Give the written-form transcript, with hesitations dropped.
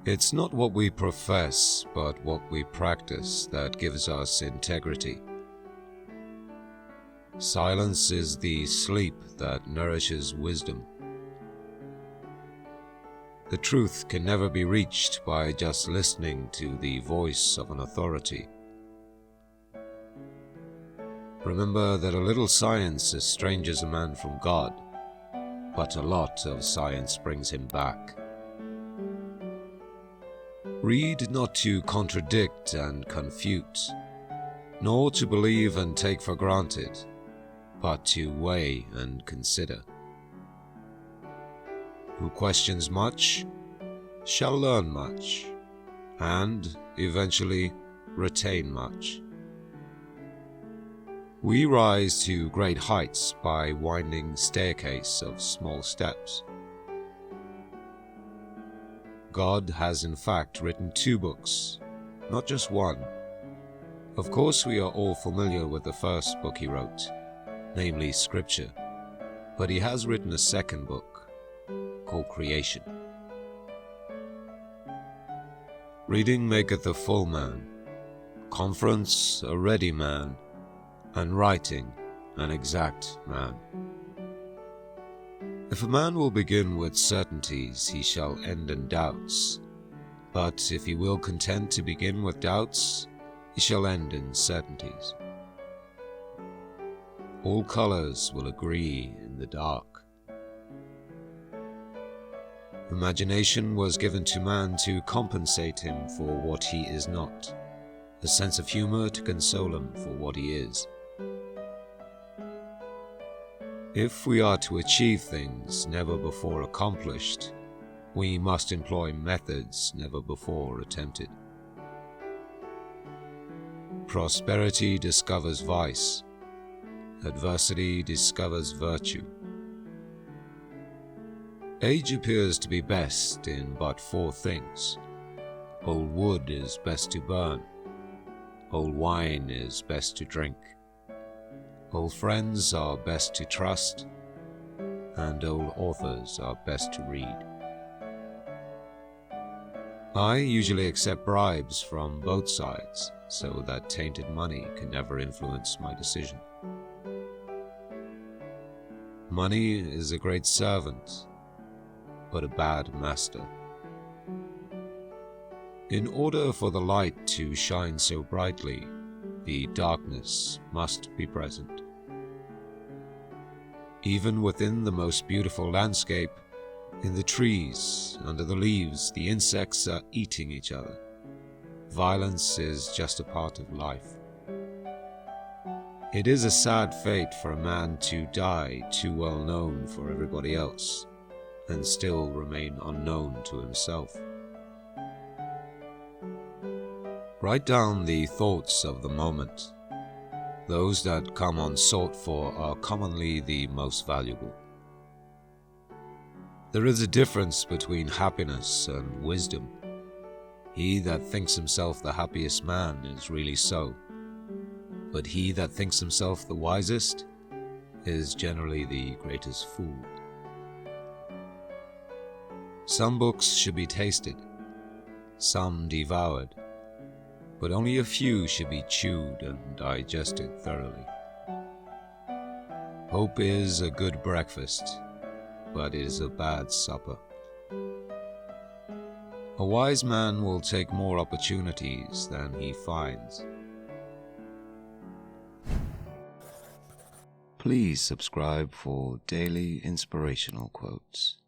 It's not what we profess, but what we practice that gives us integrity. Silence is the sleep that nourishes wisdom. The truth can never be reached by just listening to the voice of an authority. Remember that a little science estranges a man from God, but a lot of science brings him back. Read not to contradict and confute, nor to believe and take for granted, but to weigh and consider. Who questions much shall learn much, and eventually retain much. We rise to great heights by winding staircase of small steps. God has in fact written 2 books, not just one. Of course, we are all familiar with the first book he wrote, namely Scripture, but he has written a second book called Creation. Reading maketh a full man, conference a ready man, and writing an exact man. If a man will begin with certainties, he shall end in doubts. But if he will content to begin with doubts, he shall end in certainties. All colors will agree in the dark. Imagination was given to man to compensate him for what he is not, a sense of humor to console him for what he is. If we are to achieve things never before accomplished, we must employ methods never before attempted. Prosperity discovers vice. Adversity discovers virtue. Age appears to be best in but 4 things. Old wood is best to burn. Old wine is best to drink. Old friends are best to trust, and old authors are best to read. I usually accept bribes from both sides, so that tainted money can never influence my decision. Money is a great servant, but a bad master. In order for the light to shine so brightly, the darkness must be present. Even within the most beautiful landscape, in the trees, under the leaves, the insects are eating each other. Violence is just a part of life. It is a sad fate for a man to die too well known for everybody else, and still remain unknown to himself. Write down the thoughts of the moment. Those that come unsought for are commonly the most valuable. There is a difference between happiness and wisdom. He that thinks himself the happiest man is really so, but he that thinks himself the wisest is generally the greatest fool. Some books should be tasted, some devoured, but only a few should be chewed and digested thoroughly. Hope is a good breakfast, but it is a bad supper. A wise man will take more opportunities than he finds. Please subscribe for daily inspirational quotes.